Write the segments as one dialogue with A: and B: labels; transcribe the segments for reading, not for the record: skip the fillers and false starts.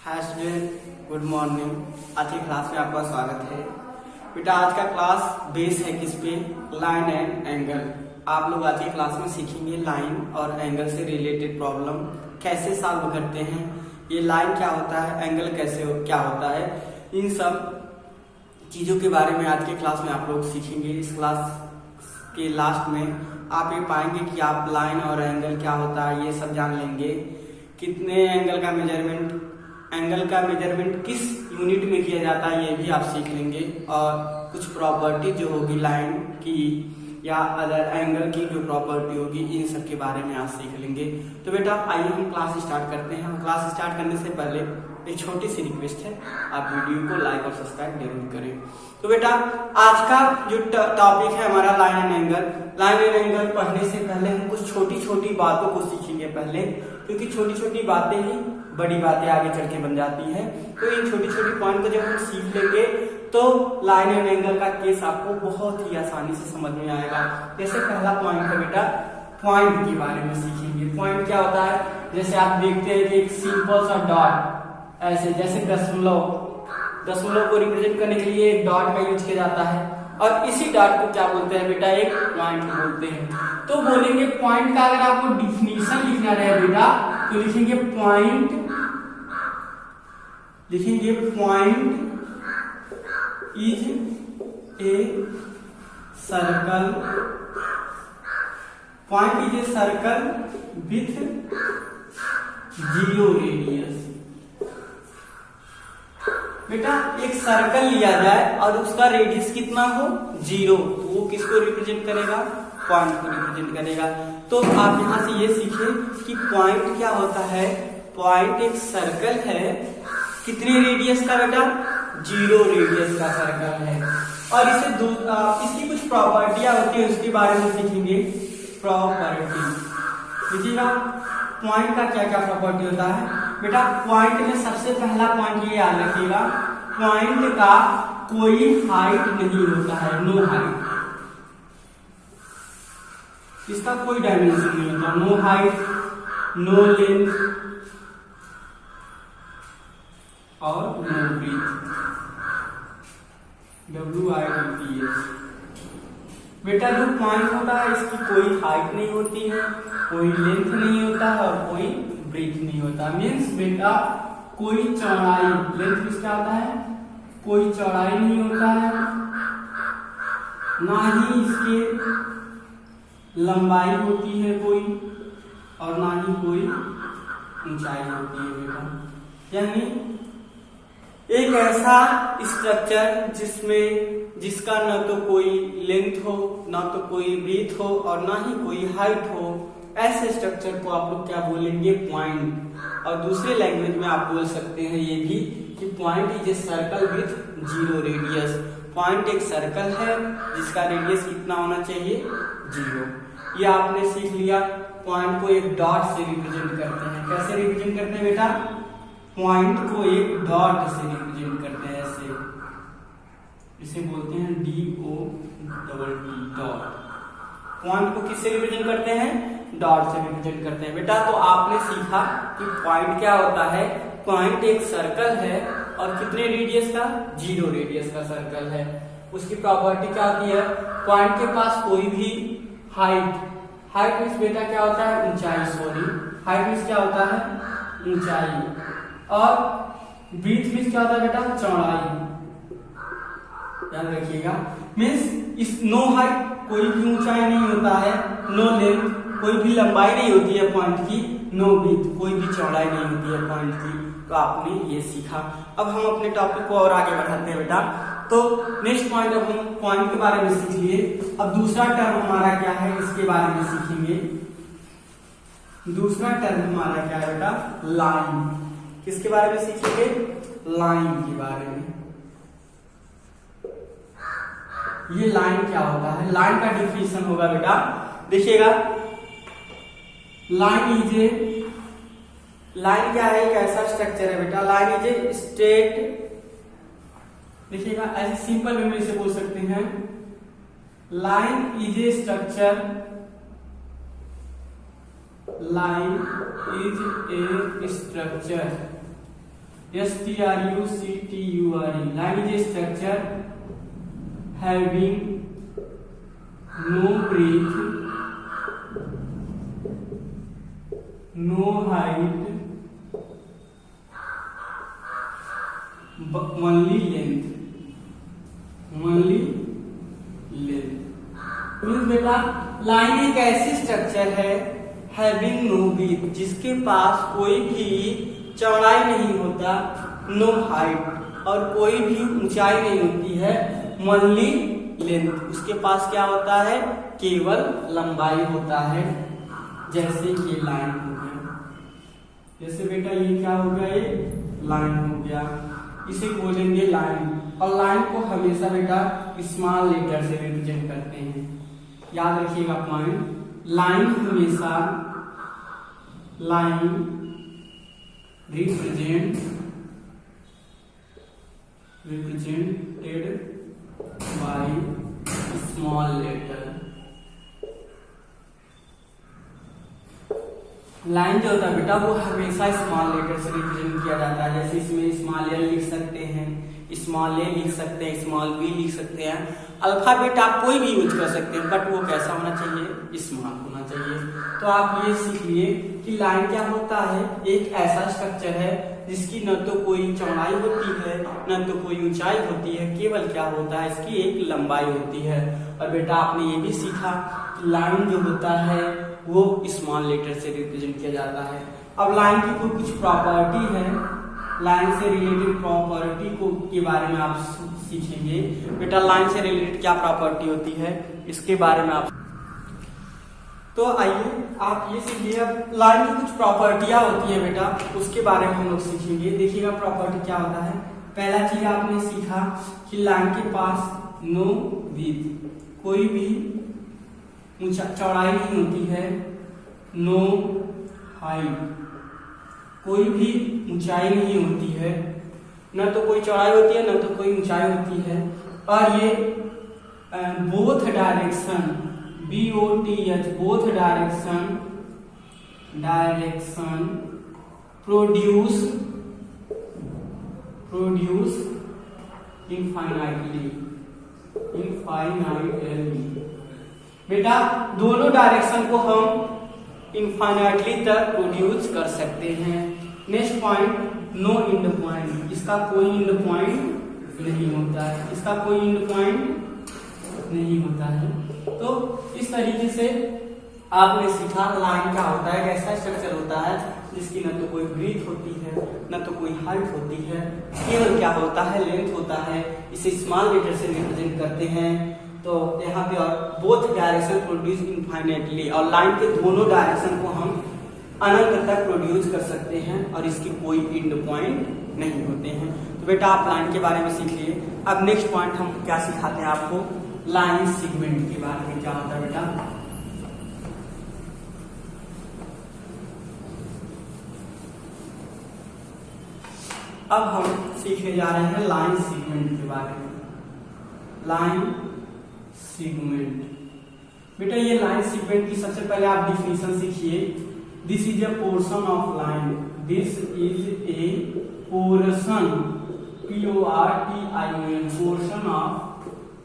A: Hi student, good morning. आज की class में आपका स्वागत है। बेटा आज का क्लास बेस है किस पे? Line and angle. आप लोग आज की क्लास में सीखेंगे लाइन और एंगल से रिलेटेड प्रॉब्लम कैसे सॉल्व करते हैं, ये लाइन क्या होता है, एंगल क्या होता है, इन सब चीजों के बारे में आज के क्लास में आप लोग सीखेंगे। इस क्लास के लास्ट में आप ये पाएंगे कि आप लाइन और एंगल क्या होता है ये सब जान लेंगे। कितने एंगल का मेजरमेंट किस यूनिट में किया जाता है ये भी आप सीख लेंगे, और कुछ प्रॉपर्टी जो होगी लाइन की या अदर एंगल की जो प्रॉपर्टी होगी इन सब के बारे में आप सीख लेंगे। तो बेटा आइए हम क्लास स्टार्ट करते हैं। हम क्लास स्टार्ट करने से पहले एक छोटी सी रिक्वेस्ट है, आप वीडियो को लाइक और सब्सक्राइब जरूर करें। तो बेटा आज का जो टॉपिक है हमारा line and angle. Line and angle पढ़ने से पहले हम कुछ छोटी छोटी बातों को सीखेंगे पहले, क्योंकि छोटी छोटी बातें ही बड़ी बातें आगे चल के बन जाती है। तो इन छोटी छोटी पॉइंट को जब हम सीख लेंगे तो लाइन एंड एंगल का केस आपको बहुत ही आसानी से समझ में आएगा। जैसे पहला पॉइंट है बेटा, पॉइंट के बारे में सीखेंगे। पॉइंट क्या होता है? जैसे आप देखते हैं कि एक सिंपल सा डॉट, ऐसे जैसे दशमलव को रिप्रेजेंट करने के लिए एक डॉट का यूज किया जाता है, और इसी डॉट को क्या बोलते हैं बेटा? एक पॉइंट बोलते हैं। तो बोलेंगे पॉइंट का अगर आपको डिफिनीशन लिखना रहे बेटा तो लिखेंगे point is a circle, point is a circle with zero radius. बेटा एक सर्कल लिया जाए और उसका रेडियस कितना हो? जीरो, तो वो किसको रिप्रेजेंट करेगा? पॉइंट को रिप्रेजेंट करेगा। तो आप यहां से ये सीखे कि पॉइंट क्या होता है। पॉइंट एक सर्कल है, कितने रेडियस का बेटा? जीरो रेडियस का सर्कल है। और इसे इसकी कुछ प्रॉपर्टियां होती है, उसके बारे में सीखेंगे। प्रॉपर्टी देखिएगा, पॉइंट का क्या क्या प्रॉपर्टी होता है बेटा। पॉइंट में सबसे पहला पॉइंट ये याद रखिएगा, पॉइंट का कोई हाइट नहीं होता है, नो हाइट। इसका कोई डायमेंशन नहीं होता, नो हाइट, नो लेंथ और नो ब्रीथ। WIDTH। बेटा जो पॉइंट होता है इसकी कोई हाइट नहीं होती है, कोई लेंथ नहीं होता है और कोई ब्रीथ नहीं होता। मीन्स बेटा कोई चौड़ाई, लेंथ किसका होता है? कोई चौड़ाई नहीं होता है, ना ही इसके लंबाई होती है कोई, और ना ही कोई ऊंचाई होती है बेटा। यानी एक ऐसा स्ट्रक्चर जिसका न तो कोई लेंथ हो, ना तो कोई ब्रीथ हो और ना ही कोई हाइट हो, ऐसे स्ट्रक्चर को आप लोग क्या बोलेंगे? पॉइंट। और दूसरे लैंग्वेज में आप बोल सकते हैं ये भी कि point is a circle with zero radius. Point एक सर्कल है जिसका रेडियस कितना होना चाहिए? जीरो। ये आपने सीख लिया। पॉइंट को एक डॉट से रिप्रेजेंट करते हैं। कैसे रिप्रेजेंट करते हैं बेटा? पॉइंट को एक डॉट से रिप्रेजेंट करते हैं, ऐसे, इसे बोलते हैं DOT, डॉट। पॉइंट को किससे रिप्रेजेंट करते हैं? डॉट से रिप्रेजेंट करते हैं बेटा। तो आपने सीखा कि पॉइंट क्या होता है। पॉइंट एक सर्कल है और कितने रेडियस का? जीरो रेडियस का सर्कल है। उसकी प्रॉपर्टी क्या होती है? पॉइंट के पास कोई भी हाइट मीन्स बेटा क्या होता है? ऊंचाई। सॉरी, हाइट मीन्स क्या होता है? ऊंचाई। और ब्रीथ मीन्स क्या होता है बेटा? चौड़ाई। याद रखिएगा, मीन्स इस नो हाइट, कोई भी ऊंचाई नहीं होता है, नो लेंथ, कोई भी लंबाई नहीं होती है पॉइंट की, नो ब्रीथ, कोई भी चौड़ाई नहीं होती है पॉइंट की। तो आपने ये सीखा। अब हम अपने टॉपिक को और आगे बढ़ाते हैं बेटा। तो नेक्स्ट पॉइंट, अब हम पॉइंट के बारे में सीख लिए। अब दूसरा टर्म हमारा क्या है इसके बारे में सीखेंगे। दूसरा टर्म हमारा क्या है बेटा? लाइन। किसके बारे में सीखेंगे? लाइन के बारे में। ये लाइन क्या होता है? लाइन का डिफिनेशन होगा बेटा, देखिएगा, लाइन क्या है? एक ऐसा स्ट्रक्चर है बेटा। लाइन इज ए स्ट्रेट, देखिएगा ऐसे सिंपल वे में इसे बोल सकते हैं। Line is a structure, line is a structure structure, line is a structure having no breadth, no height, only length. Means बेटा लाइन एक ऐसी स्ट्रक्चर है हैविंग नो ब्रीथ, जिसके पास कोई भी चौड़ाई नहीं होता, नो हाइट, और कोई भी ऊंचाई नहीं होती है, ओनली लेंथ, उसके पास क्या होता है, केवल लंबाई होता है। जैसे ये लाइन हो गया, जैसे बेटा ये क्या हो गया, ये लाइन हो गया, इसे बोलेंगे लाइन। और लाइन को हमेशा बेटा स्मॉल लेटर से रिप्रेजेंट करते हैं, याद रखिएगा पॉइंट। लाइन हमेशा line represented by small letter। Line जो होता है बेटा वो हमेशा स्मॉल लेटर से रिप्रेजेंट किया जाता है। जैसे इसमें स्मॉल एल लिख सकते हैं, स्मॉल ए लिख सकते हैं, स्मॉल बी लिख सकते हैं, अल्फाबेट आप कोई भी यूज कर सकते हैं, बट वो कैसा होना चाहिए, स्मॉल होना चाहिए। तो आप ये सीख लिए कि लाइन क्या होता है, एक ऐसा स्ट्रक्चर है जिसकी न तो कोई चौड़ाई होती है न तो कोई ऊंचाई होती है, केवल क्या होता है, इसकी एक लंबाई होती है। और बेटा आपने ये भी सीखा कि लाइन जो होता है वो स्मॉल लेटर से रिप्रेजेंट किया जाता है। अब लाइन की कुछ प्रॉपर्टी है, लाइन से रिलेटेड प्रॉपर्टी को के बारे में आप सीखेंगे। बेटा लाइन से रिलेटेड क्या प्रॉपर्टी होती है इसके बारे में आप, तो आइए आप ये सीखिए। अब लाइन की कुछ प्रॉपर्टियां होती है बेटा, उसके बारे में हम लोग सीखेंगे। देखिएगा प्रॉपर्टी क्या होता है। पहला चीज आपने सीखा कि लाइन के पास नो विड्थ, कोई भी चौड़ाई नहीं होती है, नो हाइट, कोई भी ऊंचाई नहीं होती है, न तो कोई चौड़ाई होती है न तो कोई ऊंचाई होती है। और ये both direction, BOTH, both direction produce infinitely. बेटा दोनों डायरेक्शन को हम इनफाइनाइटली तक प्रोड्यूस कर सकते हैं। Next point, no end point, इसका कोई एंड पॉइंट नहीं होता है, इसका कोई एंड पॉइंट नहीं होता है। तो इस तरीके से आपने सीखा लाइन क्या होता है, कैसा स्ट्रक्चर होता है जिसकी न तो कोई ब्रीथ होती है न तो कोई हाइट होती है, केवल क्या होता है, लेंथ होता है। इसे स्मॉल लेटर से रिप्रेजेंट करते हैं। तो यहाँ पे और बोथ डायरेक्शन प्रोड्यूस इनफाइनाइटली, और लाइन के दोनों डायरेक्शन को हम अनंत तक प्रोड्यूस कर सकते हैं और इसकी कोई एंड पॉइंट नहीं होते हैं। तो बेटा आप लाइन के बारे में सीख लिए। अब नेक्स्ट पॉइंट हम क्या सिखाते हैं आपको, लाइन सेगमेंट के बारे में क्या होता है बेटा। अब हम सीखने जा रहे हैं लाइन सेगमेंट के बारे में। लाइन सेगमेंट, बेटा ये लाइन सेगमेंट की सबसे पहले आप डिफिनेशन सीखिए। This is a portion of line, this is a portion, PORTION, portion of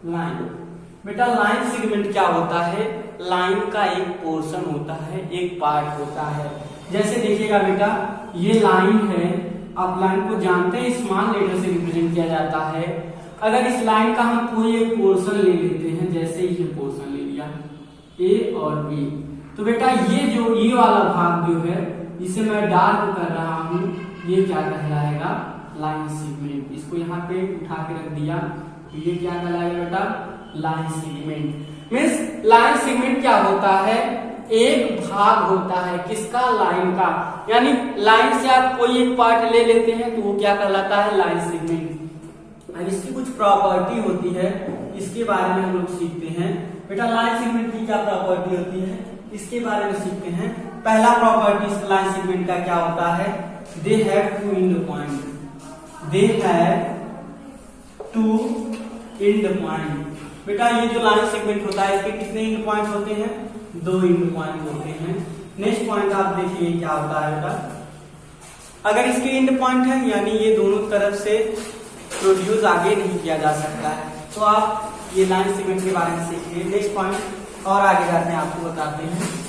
A: line. बेटा लाइन सेगमेंट क्या होता है, लाइन का एक पोर्शन होता है, एक पार्ट होता है। जैसे देखिएगा बेटा ये लाइन है, आप लाइन को जानते हैं स्मॉल लेटर से रिप्रेजेंट किया जाता है। अगर इस लाइन का हम कोई एक पोर्शन ले लेते हैं, जैसे ये पोर्शन ले लिया A और B, तो बेटा ये वाला भाग जो है इसे मैं डार्क कर रहा हूँ, ये क्या कहलाएगा, लाइन सेगमेंट। इसको यहाँ पे उठा के रख दिया, ये क्या कहलाएगा बेटा, line segment. Means line segment क्या होता है, एक भाग होता है किसका, लाइन का। यानी लाइन से आप कोई एक पार्ट ले लेते हैं तो वो क्या कहलाता है, लाइन सेगमेंट। अब इसकी कुछ प्रॉपर्टी होती है, इसके बारे में हम लोग सीखते हैं। बेटा लाइन सेगमेंट की क्या प्रॉपर्टी होती है, इसके बारे में सीखते हैं। पहला प्रॉपर्टी लाइन सेगमेंट का क्या होता है, they have to end point, they have to end point. बेटा ये जो लाइन सेगमेंट होता है इसके कितने एंड पॉइंट होते हैं, 2 एंड पॉइंट होते हैं। नेक्स्ट पॉइंट आप देखिए क्या होता है बेटा, अगर इसके एंड पॉइंट है यानी ये दोनों तरफ से प्रोड्यूस आगे नहीं किया जा सकता है, तो आप ये लाइन सेगमेंट के बारे में सीखिए। नेक्स्ट पॉइंट और आगे जाते हैं, आपको बताते हैं।